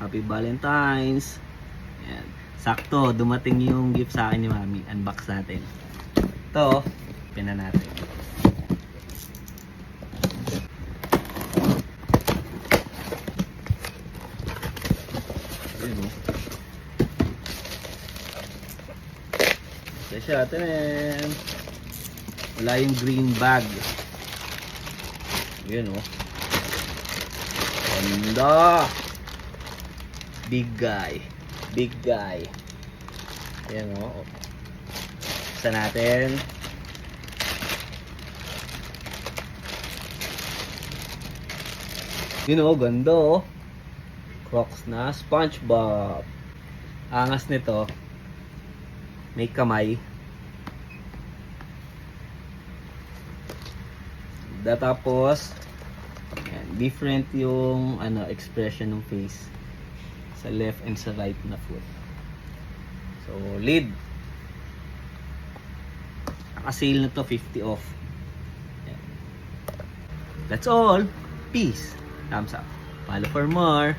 Happy Valentine's. Ayan. Sakto, dumating yung gift sa akin ni Mami. Unbox natin. Ito, open na natin. Ayun o. Ito siya, tenen. Wala yung green bag. Ayun o. Ganda! Big guy. Big guy. Ayan o. Isa natin. Yun o, ganda o. Crocs na SpongeBob. Angas nito. May kamay. Tapos, ayan, different yung expression ng face sa left and sa right na foot. So, lid. Naka-sale na to, 50 off. Ayan. That's all. Peace. Thumbs up. Follow for more.